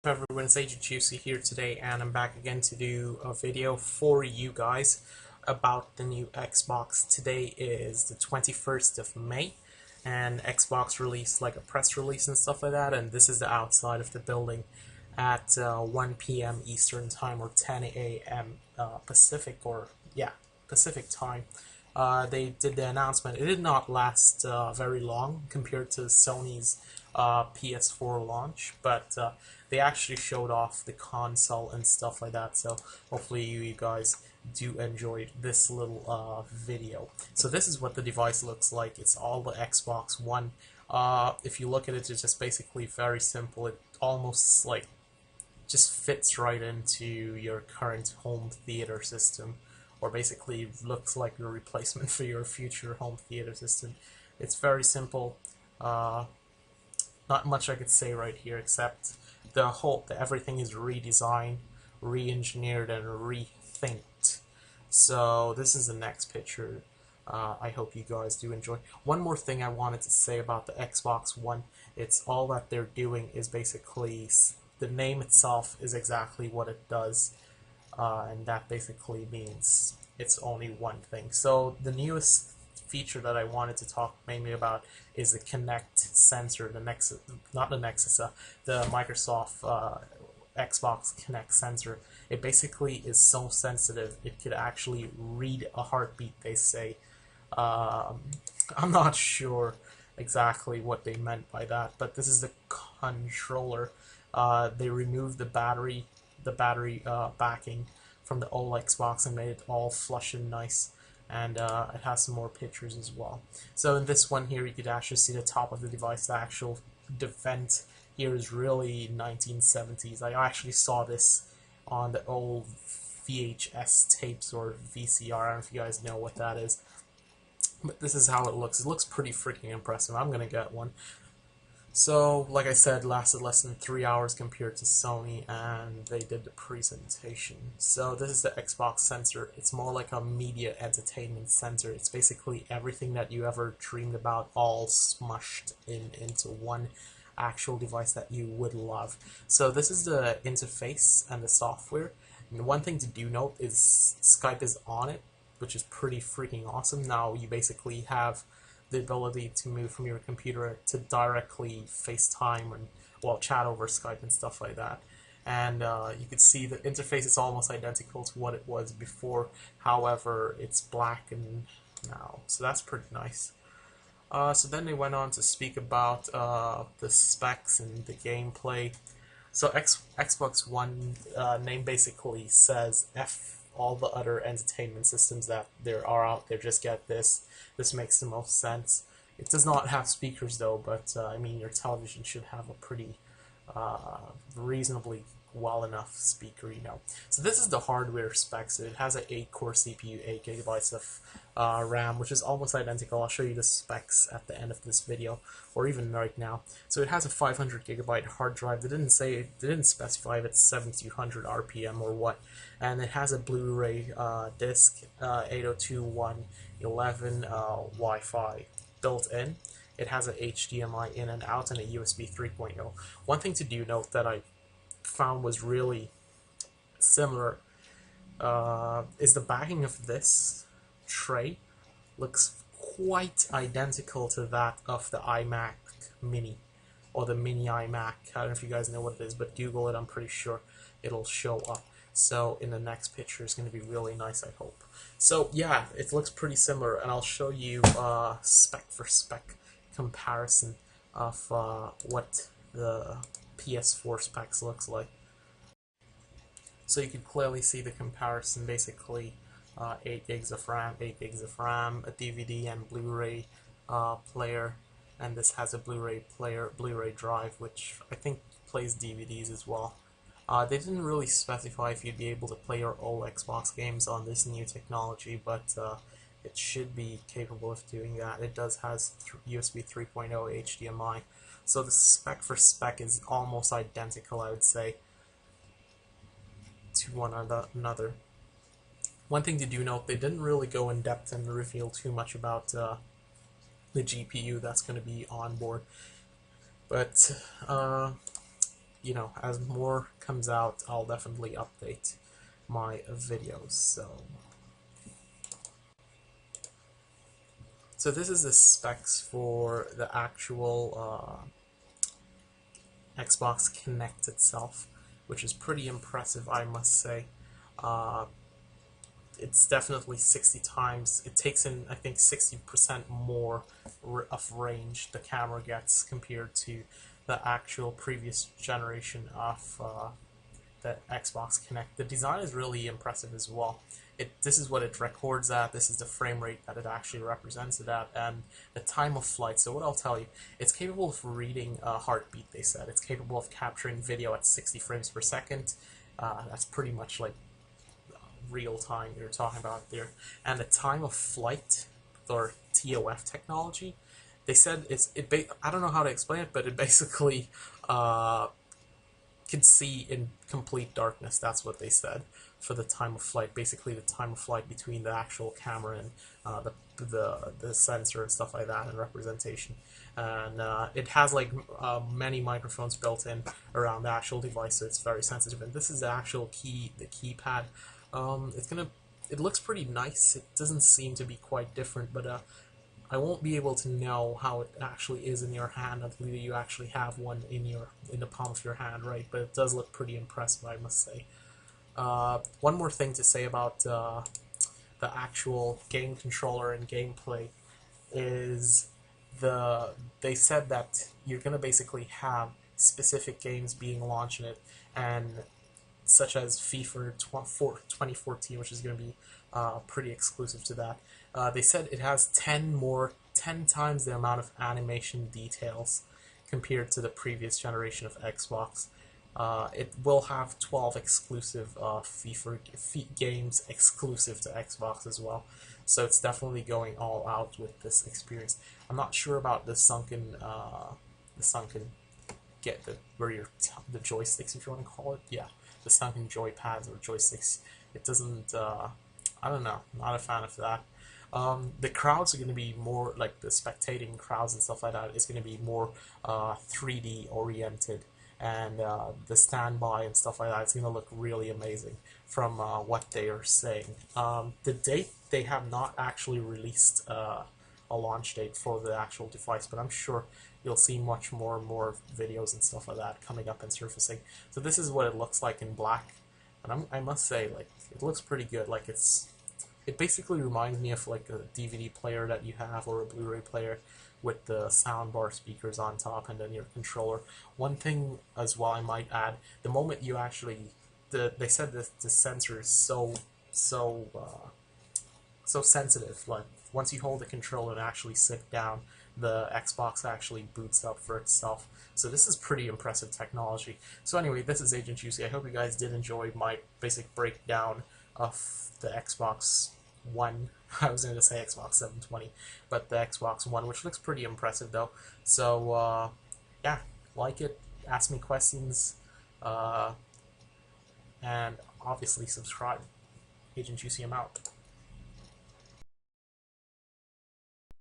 Everyone, it's Agent Juicy here today, and I'm back again to do a video for you guys about the new Xbox. Today is the 21st of May, and Xbox released like a press release and stuff like that, and this is the outside of the building at 1 p.m. Eastern Time or 10 a.m. Pacific, or yeah, Pacific Time. They did the announcement. It did not last very long compared to Sony's PS4 launch, but they actually showed off the console and stuff like that. So hopefully you guys do enjoy this little video. So this is what the device looks like. It's all the Xbox One. If you look at it, it's just basically very simple. It almost like just fits right into your current home theater system, or basically looks like a replacement for your future home theater system. It's very simple. Not much I could say right here, except everything is redesigned, re-engineered, and rethinked. So this is the next picture. I hope you guys do enjoy. One more thing I wanted to say about the Xbox One. It's all that they're doing is basically the name itself is exactly what it does. And that basically means it's only one thing. So the newest feature that I wanted to talk mainly about is the Kinect sensor, the Nexus, not the Nexus, the Microsoft Xbox Kinect sensor. It basically is so sensitive it could actually read a heartbeat, they say. I'm not sure exactly what they meant by that, but this is the controller. They removed the battery backing from the old Xbox and made it all flush and nice, and it has some more pictures as well. So in this one here, you could actually see the top of the device. The actual vent here is really 1970s. I actually saw this on the old VHS tapes or VCR. I don't know if you guys know what that is, but this is how it looks. It looks pretty freaking impressive. I'm gonna get one. So, like I said, lasted less than 3 hours compared to Sony, and they did the presentation. So this is the Xbox sensor. It's more like a media entertainment sensor. It's basically everything that you ever dreamed about all smushed into one actual device that you would love. So this is the interface and the software. And one thing to do note is Skype is on it, which is pretty freaking awesome. Now you basically have the ability to move from your computer to directly FaceTime and, well, chat over Skype and stuff like that. And you can see the interface is almost identical to what it was before. However, it's black and now, so that's pretty nice. So then they went on to speak about the specs and the gameplay. So Xbox One name basically says F all the other entertainment systems that there are out there. Just get this. This makes the most sense. It does not have speakers though, but I mean, your television should have a pretty reasonably well enough speaker, you know. So this is the hardware specs. It has an 8-core CPU, 8 gigabytes of RAM, which is almost identical. I'll show you the specs at the end of this video, or even right now. So it has a 500 gigabyte hard drive. They didn't specify if it's 7200 RPM or what. And it has a Blu-ray disc, 802.1.11 Wi-Fi built in. It has a HDMI in and out and a USB 3.0. One thing to do note that I found was really similar is the backing of this tray looks quite identical to that of the iMac Mini, or the Mini iMac. I don't know if you guys know what it is, but Google it. I'm pretty sure it'll show up. So in the next picture, it's going to be really nice, I hope. So yeah, it looks pretty similar, and I'll show you spec for spec comparison of what the PS4 specs looks like. So you can clearly see the comparison. Basically 8 gigs of RAM, a DVD and Blu-ray player, and this has a Blu-ray drive, which I think plays DVDs as well. They didn't really specify if you'd be able to play your old Xbox games on this new technology, but it should be capable of doing that. It does has USB 3.0 HDMI, so the spec for spec is almost identical, I would say, to one another. One thing to do note, they didn't really go in depth and reveal too much about the GPU that's going to be on board, but you know, as more comes out, I'll definitely update my videos. So this is the specs for the actual Xbox Kinect itself, which is pretty impressive, I must say. Uh, it's definitely 60 times. It takes in, I think, 60% more of range the camera gets compared to the actual previous generation of the Xbox Kinect. The design is really impressive as well. This is what it records at, this is the frame rate that it actually represents it at, and the time of flight. So what I'll tell you, it's capable of reading a heartbeat, they said. It's capable of capturing video at 60 frames per second. That's pretty much like real time you're talking about there. And the time of flight, or TOF technology, they said I don't know how to explain it, but it basically can see in complete darkness. That's what they said for the time of flight. Basically, the time of flight between the actual camera and the sensor and stuff like that, and representation. And it has like many microphones built in around the actual device, so it's very sensitive. And this is the actual the keypad. It looks pretty nice. It doesn't seem to be quite different, but I won't be able to know how it actually is in your hand until you actually have one in the palm of your hand, right? But it does look pretty impressive, I must say. One more thing to say about the actual game controller and gameplay is they said that you're gonna basically have specific games being launched in it, and such as FIFA 2014, which is going to be pretty exclusive to that. They said it has 10 times the amount of animation details compared to the previous generation of Xbox. It will have 12 exclusive FIFA games exclusive to Xbox as well. So it's definitely going all out with this experience. I'm not sure about the sunken where the joysticks, if you want to call it, yeah, the sunken joypads or joysticks. It doesn't. I don't know. Not a fan of that. The crowds are going to be more like the spectating crowds and stuff like that. It's going to be more 3D oriented, and the standby and stuff like that. It's going to look really amazing from what they are saying. The date, they have not actually released a launch date for the actual device, but I'm sure you'll see much more and more videos and stuff like that coming up and surfacing. So this is what it looks like in black, and I must say, like, it looks pretty good. Like, it basically reminds me of like a DVD player that you have, or a Blu-ray player with the soundbar speakers on top and then your controller. One thing as well I might add, the moment you actually, they said that the sensor is so sensitive. Like, once you hold the controller and actually sit down, the Xbox actually boots up for itself. So this is pretty impressive technology. So anyway, this is Agent Juicy. I hope you guys did enjoy my basic breakdown of the Xbox One. I was going to say Xbox 720, but the Xbox One, which looks pretty impressive though. So yeah, like it, ask me questions, and obviously subscribe. Agent Juicy, I'm out.